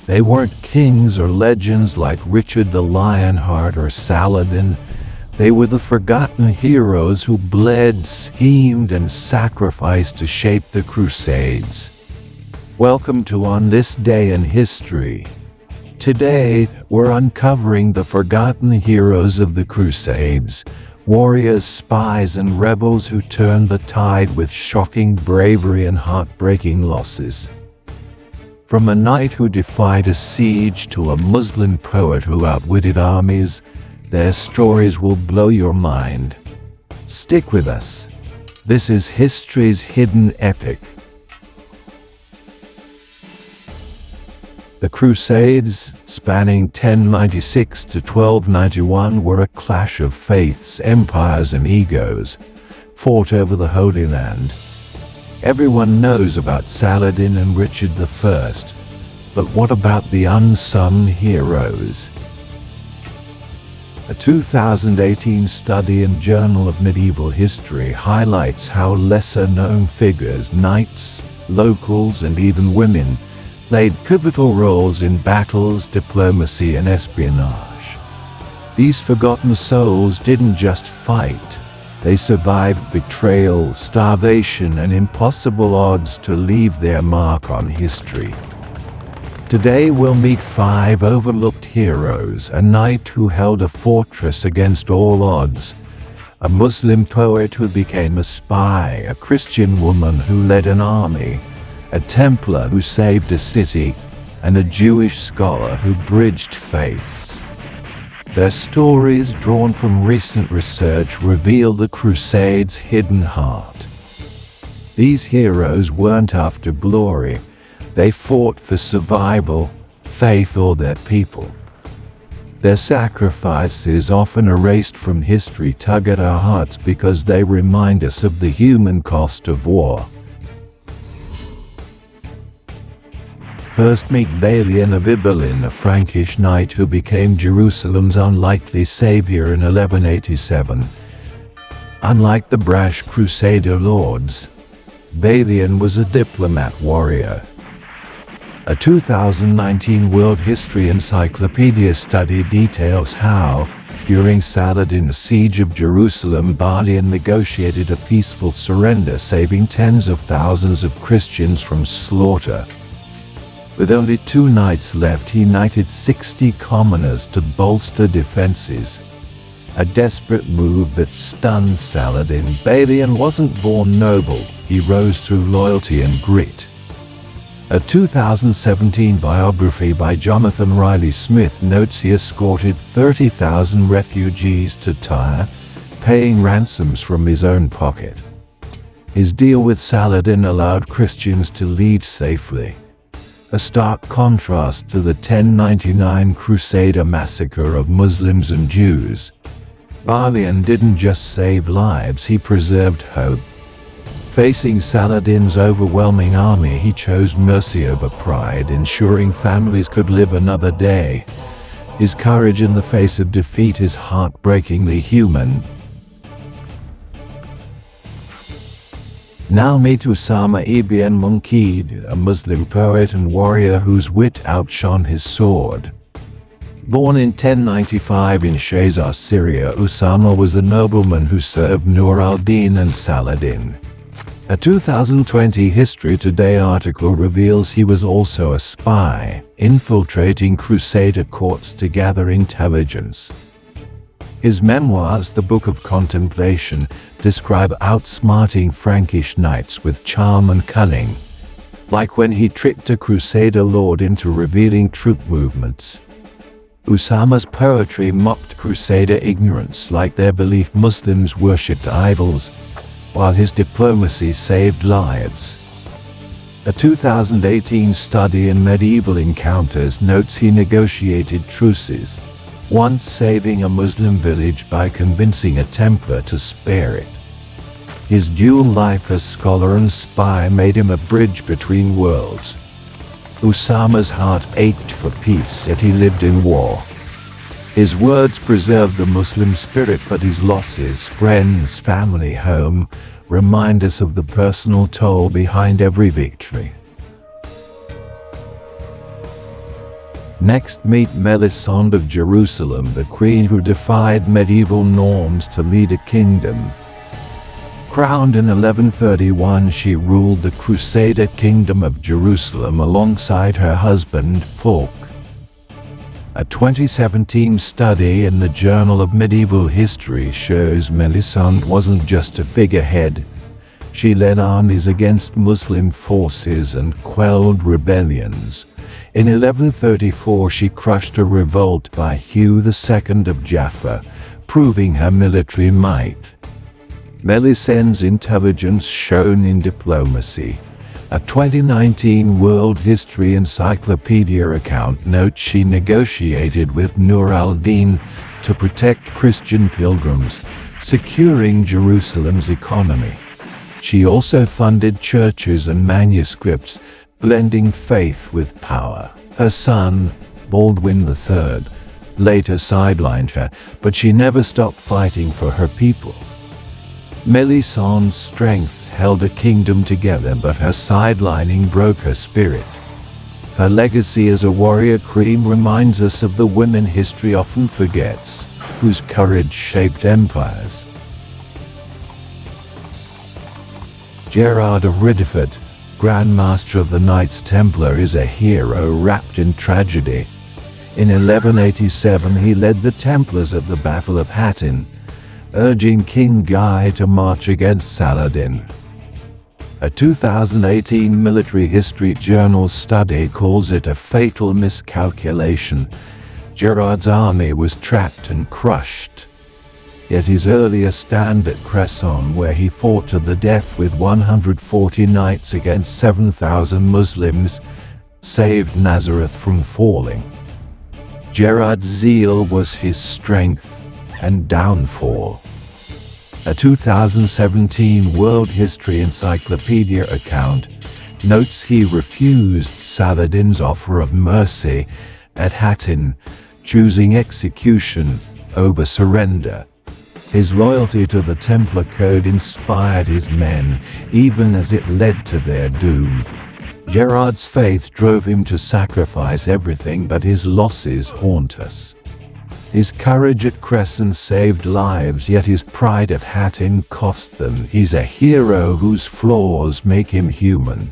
They weren't kings or legends like Richard the Lionheart or Saladin. They were the forgotten heroes who bled, schemed, and sacrificed to shape the Crusades. Welcome to On This Day in History. Today, we're uncovering the forgotten heroes of the Crusades, warriors, spies, and rebels who turned the tide with shocking bravery and heartbreaking losses. From a knight who defied a siege to a Muslim poet who outwitted armies, their stories will blow your mind. Stick with us. This is history's hidden epic. The Crusades, spanning 1096 to 1291, were a clash of faiths, empires, and egos, fought over the Holy Land. Everyone knows about Saladin and Richard I, but what about the unsung heroes? A 2018 study in Journal of Medieval History highlights how lesser-known figures, knights, locals, and even women, played pivotal roles in battles, diplomacy, and espionage. These forgotten souls didn't just fight. They survived betrayal, starvation, and impossible odds to leave their mark on history. Today we'll meet 5 overlooked heroes: a knight who held a fortress against all odds, a Muslim poet who became a spy, a Christian woman who led an army, a Templar who saved a city, and a Jewish scholar who bridged faiths. Their stories, drawn from recent research, reveal the Crusades' hidden heart. These heroes weren't after glory. They fought for survival, faith, or their people. Their sacrifices, often erased from history, tug at our hearts because they remind us of the human cost of war. First, meet Balian of Ibelin, a Frankish knight who became Jerusalem's unlikely savior in 1187. Unlike the brash Crusader lords, Balian was a diplomat warrior. A 2019 World History Encyclopedia study details how, during Saladin's siege of Jerusalem, Balian negotiated a peaceful surrender, saving tens of thousands of Christians from slaughter. With only 2 knights left, he knighted 60 commoners to bolster defenses. A desperate move that stunned Saladin. Balian wasn't born noble. He rose through loyalty and grit. A 2017 biography by Jonathan Riley Smith notes he escorted 30,000 refugees to Tyre, paying ransoms from his own pocket. His deal with Saladin allowed Christians to leave safely. A stark contrast to the 1099 Crusader massacre of Muslims and Jews. Balian didn't just save lives, he preserved hope. Facing Saladin's overwhelming army, he chose mercy over pride, ensuring families could live another day. His courage in the face of defeat is heartbreakingly human. Now meet Usama ibn Munkid, a Muslim poet and warrior whose wit outshone his sword. Born in 1095 in Shazar, Syria, Usama was a nobleman who served Nur al-Din and Saladin. A 2020 History Today article reveals he was also a spy, infiltrating Crusader courts to gather intelligence. His memoirs, The Book of Contemplation, describe outsmarting Frankish knights with charm and cunning, like when he tricked a Crusader lord into revealing troop movements. Usama's poetry mocked Crusader ignorance, like their belief Muslims worshipped idols, while his diplomacy saved lives. A 2018 study in medieval encounters notes he negotiated truces, once saving a Muslim village by convincing a Templar to spare it. His dual life as scholar and spy made him a bridge between worlds. Usama's heart ached for peace, yet he lived in war. His words preserved the Muslim spirit, but his losses, friends, family, home, remind us of the personal toll behind every victory. Next, meet Melisande of Jerusalem, the queen who defied medieval norms to lead a kingdom. Crowned in 1131, she ruled the Crusader kingdom of Jerusalem alongside her husband Fulk. A 2017 study in the Journal of Medieval History shows Melisande wasn't just a figurehead. She led armies against Muslim forces and quelled rebellions. In 1134 she crushed a revolt by Hugh II of Jaffa, proving her military might. Melisande's intelligence shone in diplomacy. A 2019 World History Encyclopedia account notes she negotiated with Nur al-Din to protect Christian pilgrims, securing Jerusalem's economy. She also funded churches and manuscripts, blending faith with power. Her son, Baldwin III, later sidelined her, but she never stopped fighting for her people. Melisande's strength held a kingdom together, but her sidelining broke her spirit. Her legacy as a warrior queen reminds us of the women history often forgets, whose courage shaped empires. Gerard of Ridderford, Grand Master of the Knights Templar, is a hero wrapped in tragedy. In 1187 he led the Templars at the Battle of Hattin, urging King Guy to march against Saladin. A 2018 Military History Journal study calls it a fatal miscalculation. Gerard's army was trapped and crushed. Yet his earlier stand at Cresson, where he fought to the death with 140 knights against 7,000 Muslims, saved Nazareth from falling. Gerard's zeal was his strength and downfall. A 2017 World History Encyclopedia account notes he refused Saladin's offer of mercy at Hattin, choosing execution over surrender. His loyalty to the Templar Code inspired his men, even as it led to their doom. Gerard's faith drove him to sacrifice everything, but his losses haunt us. His courage at Cresson saved lives, yet his pride at Hattin cost them. He's a hero whose flaws make him human.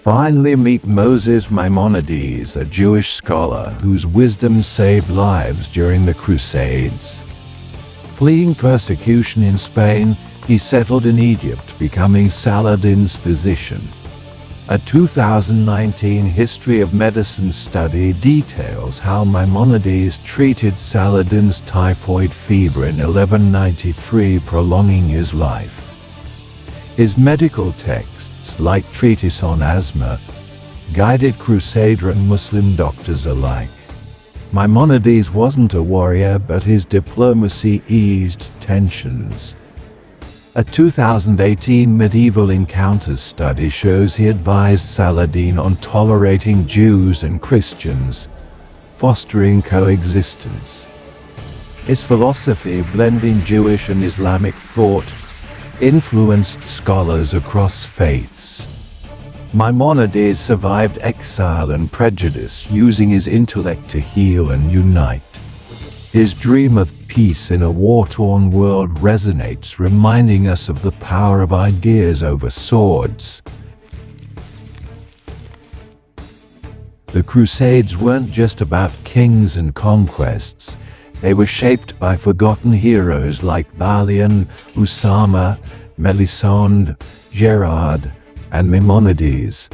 Finally, meet Moses Maimonides, a Jewish scholar whose wisdom saved lives during the Crusades. Fleeing persecution in Spain, he settled in Egypt, becoming Saladin's physician. A 2019 History of Medicine study details how Maimonides treated Saladin's typhoid fever in 1193, prolonging his life. His medical texts, like Treatise on Asthma, guided Crusader and Muslim doctors alike. Maimonides wasn't a warrior, but his diplomacy eased tensions. A 2018 Medieval Encounters study shows he advised Saladin on tolerating Jews and Christians, fostering coexistence. His philosophy, blending Jewish and Islamic thought, influenced scholars across faiths. Maimonides survived exile and prejudice, using his intellect to heal and unite. His dream of peace in a war-torn world resonates, reminding us of the power of ideas over swords. The Crusades weren't just about kings and conquests. They were shaped by forgotten heroes like Balian, Usama, Melisande, Gerard, and Maimonides.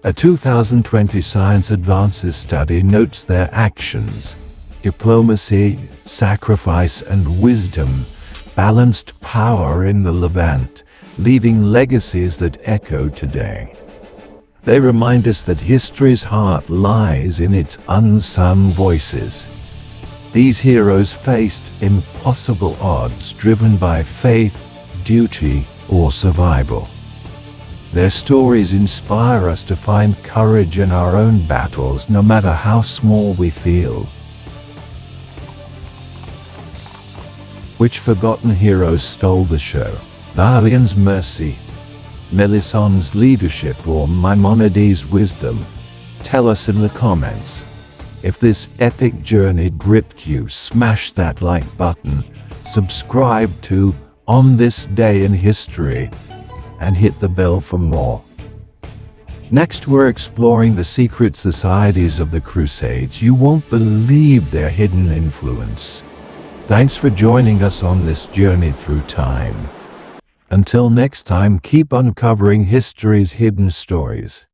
A 2020 Science Advances study notes their actions. Diplomacy, sacrifice, and wisdom balanced power in the Levant, leaving legacies that echo today. They remind us that history's heart lies in its unsung voices. These heroes faced impossible odds, driven by faith, duty, or survival. Their stories inspire us to find courage in our own battles, no matter how small we feel. Which forgotten heroes stole the show? Balian's mercy. Melisandre's leadership or Maimonides' wisdom? Tell us in the comments. If this epic journey gripped you, smash that like button, subscribe to On This Day in History, and hit the bell for more. Next, we're exploring the secret societies of the Crusades. You won't believe their hidden influence. Thanks for joining us on this journey through time. Until next time, keep uncovering history's hidden stories.